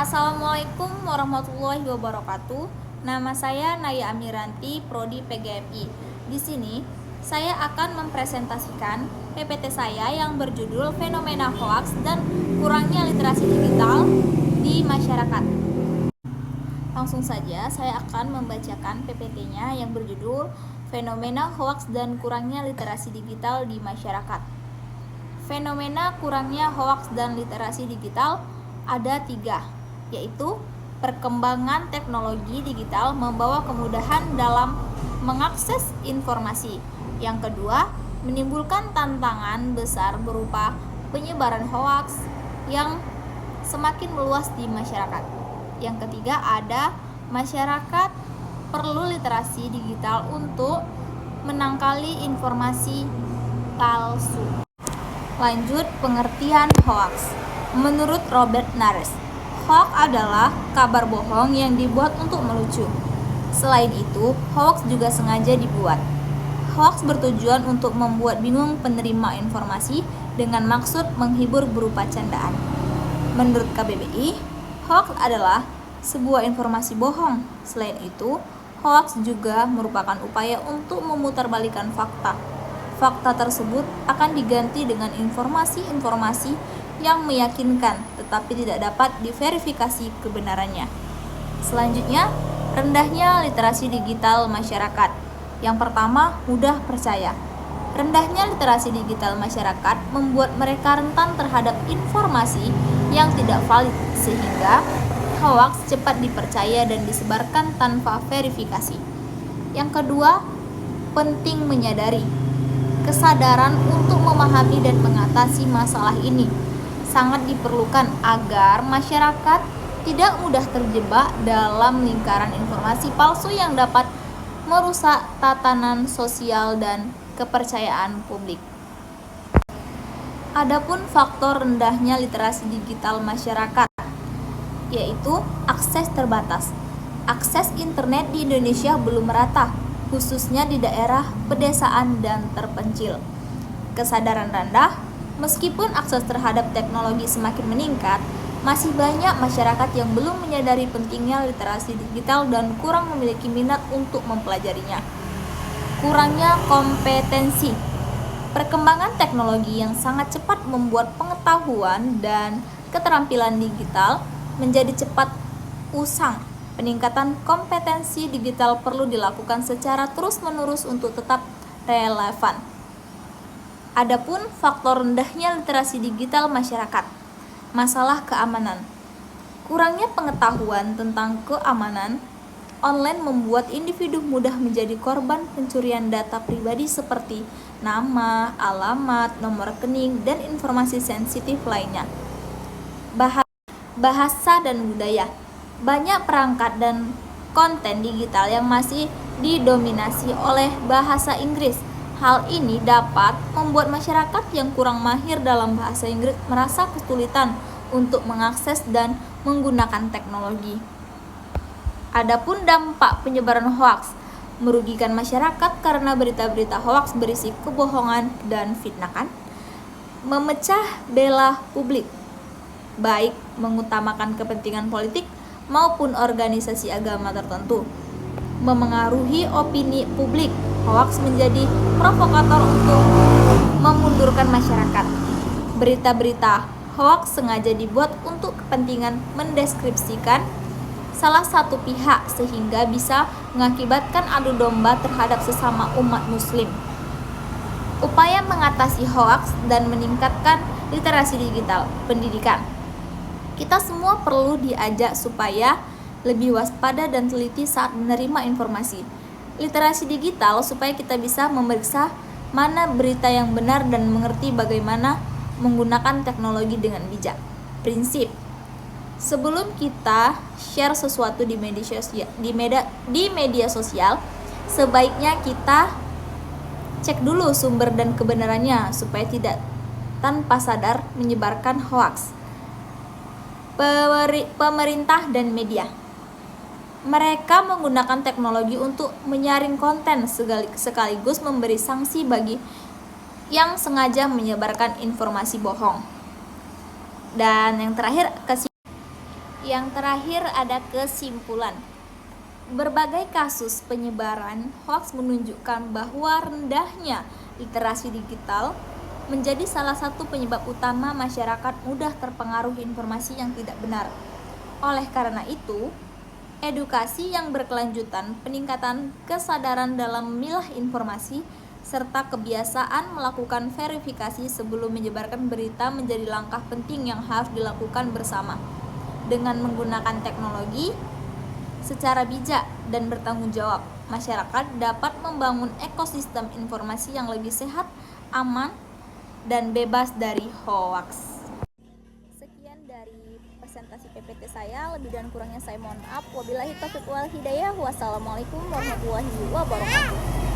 Assalamualaikum warahmatullahi wabarakatuh. Nama saya Naya Amiranti, Prodi PGMI. Di sini saya akan mempresentasikan PPT saya yang berjudul Fenomena Hoaks dan Kurangnya Literasi Digital di Masyarakat. Langsung saja saya akan membacakan PPT-nya yang berjudul Fenomena Hoaks dan Kurangnya Literasi Digital di Masyarakat. Fenomena kurangnya hoaks dan literasi digital ada 3, yaitu perkembangan teknologi digital membawa kemudahan dalam mengakses informasi. Yang kedua, menimbulkan tantangan besar berupa penyebaran hoaks yang semakin meluas di masyarakat. Yang ketiga, ada masyarakat perlu literasi digital untuk menangkali informasi palsu. Lanjut, pengertian hoaks. Menurut Robert Nares, hoaks adalah kabar bohong yang dibuat untuk melucu. Selain itu, hoaks juga sengaja dibuat. Hoaks bertujuan untuk membuat bingung penerima informasi dengan maksud menghibur berupa candaan. Menurut KBBI, hoaks adalah sebuah informasi bohong. Selain itu, hoaks juga merupakan upaya untuk memutarbalikkan fakta. Fakta tersebut akan diganti dengan informasi-informasi yang meyakinkan tetapi tidak dapat diverifikasi kebenarannya. Selanjutnya, rendahnya literasi digital masyarakat. Yang pertama, mudah percaya. Rendahnya literasi digital masyarakat membuat mereka rentan terhadap informasi yang tidak valid sehingga hoaks cepat dipercaya dan disebarkan tanpa verifikasi. Yang kedua, penting menyadari. Kesadaran untuk memahami dan mengatasi masalah ini sangat diperlukan agar masyarakat tidak mudah terjebak dalam lingkaran informasi palsu yang dapat merusak tatanan sosial dan kepercayaan publik. Adapun faktor rendahnya literasi digital masyarakat, yaitu akses terbatas. Akses internet di Indonesia belum merata, khususnya di daerah pedesaan dan terpencil. Kesadaran rendah, meskipun akses terhadap teknologi semakin meningkat, masih banyak masyarakat yang belum menyadari pentingnya literasi digital dan kurang memiliki minat untuk mempelajarinya. Kurangnya kompetensi. Perkembangan teknologi yang sangat cepat membuat pengetahuan dan keterampilan digital menjadi cepat usang. Peningkatan kompetensi digital perlu dilakukan secara terus-menerus untuk tetap relevan. Adapun faktor rendahnya literasi digital masyarakat, masalah keamanan. Kurangnya pengetahuan tentang keamanan online membuat individu mudah menjadi korban pencurian data pribadi seperti nama, alamat, nomor rekening, dan informasi sensitif lainnya. Bahasa dan budaya. Banyak perangkat dan konten digital yang masih didominasi oleh bahasa Inggris. Hal ini dapat membuat masyarakat yang kurang mahir dalam bahasa Inggris merasa kesulitan untuk mengakses dan menggunakan teknologi. Adapun dampak penyebaran hoaks, merugikan masyarakat karena berita-berita hoaks berisi kebohongan dan fitnahan, memecah belah publik, baik mengutamakan kepentingan politik maupun organisasi agama tertentu, memengaruhi opini publik. Hoaks menjadi provokator untuk memundurkan masyarakat. Berita-berita hoaks sengaja dibuat untuk kepentingan mendeskripsikan salah satu pihak sehingga bisa mengakibatkan adu domba terhadap sesama umat muslim. Upaya mengatasi hoaks dan meningkatkan literasi digital pendidikan. Kita semua perlu diajak supaya lebih waspada dan teliti saat menerima informasi. Literasi digital supaya kita bisa memeriksa mana berita yang benar dan mengerti bagaimana menggunakan teknologi dengan bijak. Prinsip: sebelum kita share sesuatu di media sosial, sebaiknya kita cek dulu sumber dan kebenarannya supaya tidak tanpa sadar menyebarkan hoaks. Pemerintah dan media. Mereka menggunakan teknologi untuk menyaring konten sekaligus memberi sanksi bagi yang sengaja menyebarkan informasi bohong. Dan yang terakhir, Yang terakhir ada kesimpulan. Berbagai kasus penyebaran hoaks menunjukkan bahwa rendahnya literasi digital menjadi salah satu penyebab utama masyarakat mudah terpengaruh informasi yang tidak benar. Oleh karena itu, edukasi yang berkelanjutan, peningkatan kesadaran dalam memilah informasi, serta kebiasaan melakukan verifikasi sebelum menyebarkan berita menjadi langkah penting yang harus dilakukan bersama. Dengan menggunakan teknologi secara bijak dan bertanggung jawab, masyarakat dapat membangun ekosistem informasi yang lebih sehat, aman, dan bebas dari hoaks. Sekian dari presentasi PPT saya, lebih dan kurangnya saya mohon maaf. Wabillahi taufiq wal hidayah. Wassalamualaikum warahmatullahi wabarakatuh.